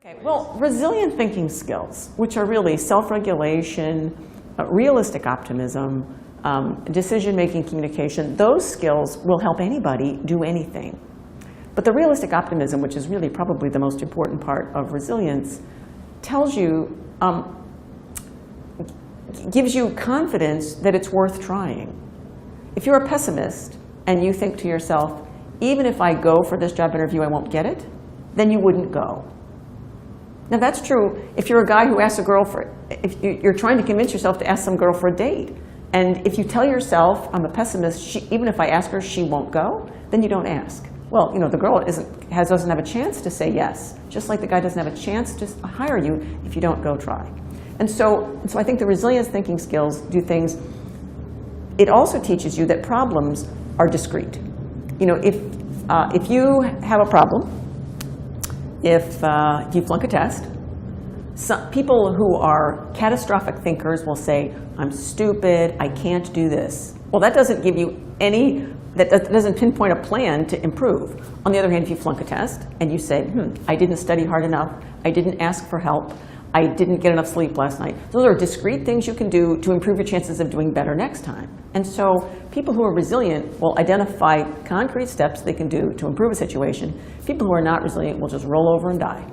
Okay, well, resilient thinking skills, which are really self-regulation, realistic optimism, decision-making communication, those skills will help anybody do anything. But the realistic optimism, which is really probably the most important part of resilience, tells you, gives you confidence that it's worth trying. If you're a pessimist and you think to yourself, even if I go for this job interview, I won't get it, then you wouldn't go. Now that's true if you're a guy who asks a girl for, if you're trying to convince yourself to ask some girl for a date. And if you tell yourself, I'm a pessimist, even if I ask her, she won't go, then you don't ask. Well, you know, the girl doesn't have a chance to say yes, just like the guy doesn't have a chance to hire you if you don't go try. And so I think the resilience thinking skills do things. It also teaches you that problems are discrete. You know, if you have a problem, if you flunk a test, some people who are catastrophic thinkers will say, I'm stupid, I can't do this. Well, that doesn't give you that doesn't pinpoint a plan to improve. On the other hand, if you flunk a test and you say, I didn't study hard enough, I didn't ask for help, I didn't get enough sleep last night. Those are discrete things you can do to improve your chances of doing better next time. And so people who are resilient will identify concrete steps they can do to improve a situation. People who are not resilient will just roll over and die.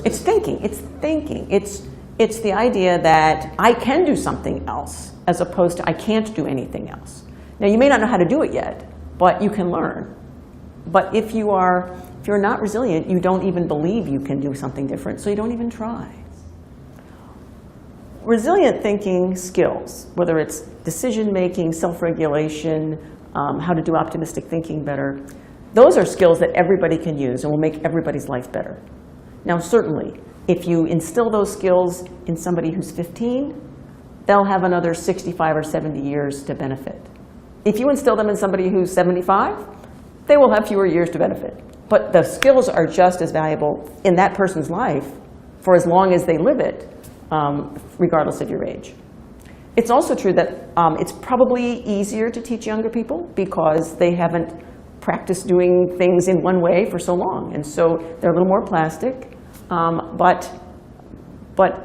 It's thinking. It's thinking. It's the idea that I can do something else as opposed to I can't do anything else. Now, you may not know how to do it yet, but you can learn. But if you're not resilient, you don't even believe you can do something different, so you don't even try. Resilient thinking skills, whether it's decision-making, self-regulation, how to do optimistic thinking better, those are skills that everybody can use and will make everybody's life better. Now, certainly, if you instill those skills in somebody who's 15, they'll have another 65 or 70 years to benefit. If you instill them in somebody who's 75, they will have fewer years to benefit. But the skills are just as valuable in that person's life for as long as they live it, regardless of your age. It's also true that it's probably easier to teach younger people because they haven't practiced doing things in one way for so long. And so they're a little more plastic. But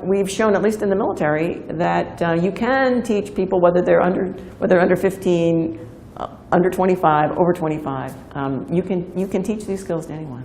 we've shown, at least in the military, that you can teach people whether they're under 15, under 25, over 25. You can teach these skills to anyone.